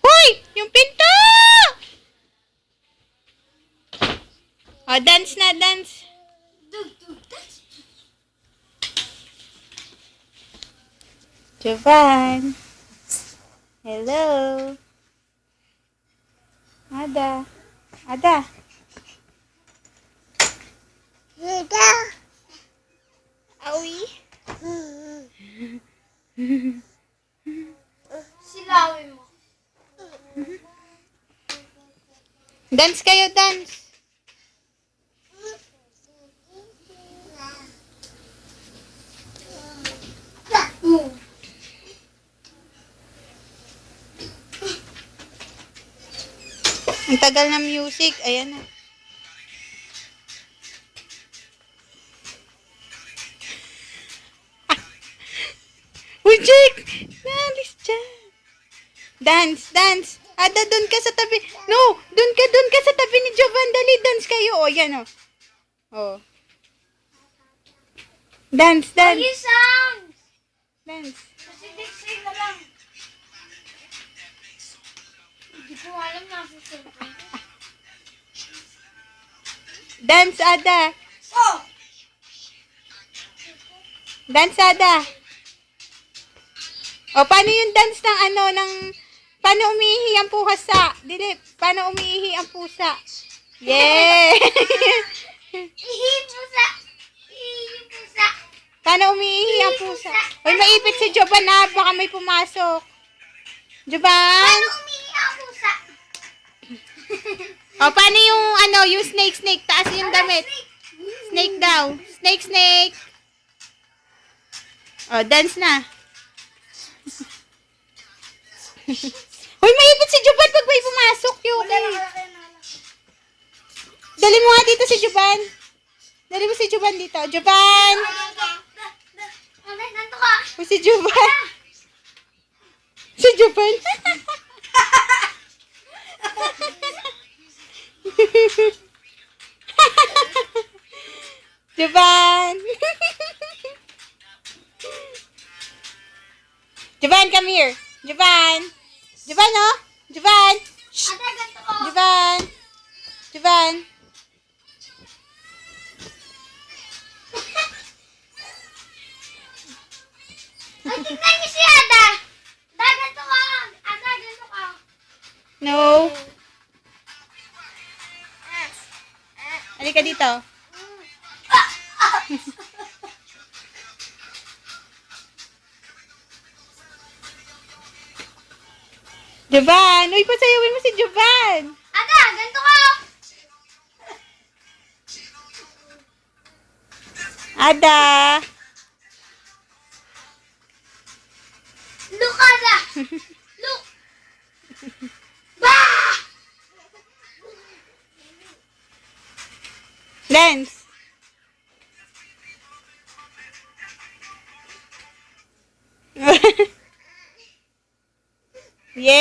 Hoy! Yung pinto! Oh, dance na, dance. Jovan. Hello. Ada. Ada. Awi. Silawin mo. Dance kayo, dance. Ang tagal ng music. Ayan na. Uy, Jake! Nalis dyan. Dance, dance. Ada, doon ka sa tabi. No, doon ka sa tabi ni Jovan. Dali, dance kayo. O, yan o. Oh. Dance, dance. Ay, sounds! Dance. Kasi na lang. Hindi ko alam na susunod. Dance, Ada. Oh! Dance, Ada. O, paano yung dance ng ano, ng... Paano umiihi ang pusa? Dili, paano umiihi ang pusa? Yeah! Ihi pusa! Ihi pusa! Paano umiihi ang pusa? Uy, maipit si Jovan na. Baka may pumasok. Jovan? Paano umihi ang pusa? O, paano yung, ano, yung snake? Taas yung damit. Snake daw. Snake. O, dance na. Uy, maipit si Jovan pag may pumasok. Yuki. Dali mo nga dito si Jovan. Dali mo si Jovan dito. Jovan! Nanto ka! Uy, si Jovan. Si Jovan. Jovan! Jovan, come here. Jovan! Jovan, oh! Jovan! Shh! Ate, ganito ko! Jovan! Jovan! Ay, tignan niyo si Ada! Ada, ganito ka! Ada, ganito ka! No. Halika dito. Jovan! Uy, pasayawin mo si Jovan! Ada, ganito ka! Ada! Look, Ada! Look! Bah! Dance! Yay!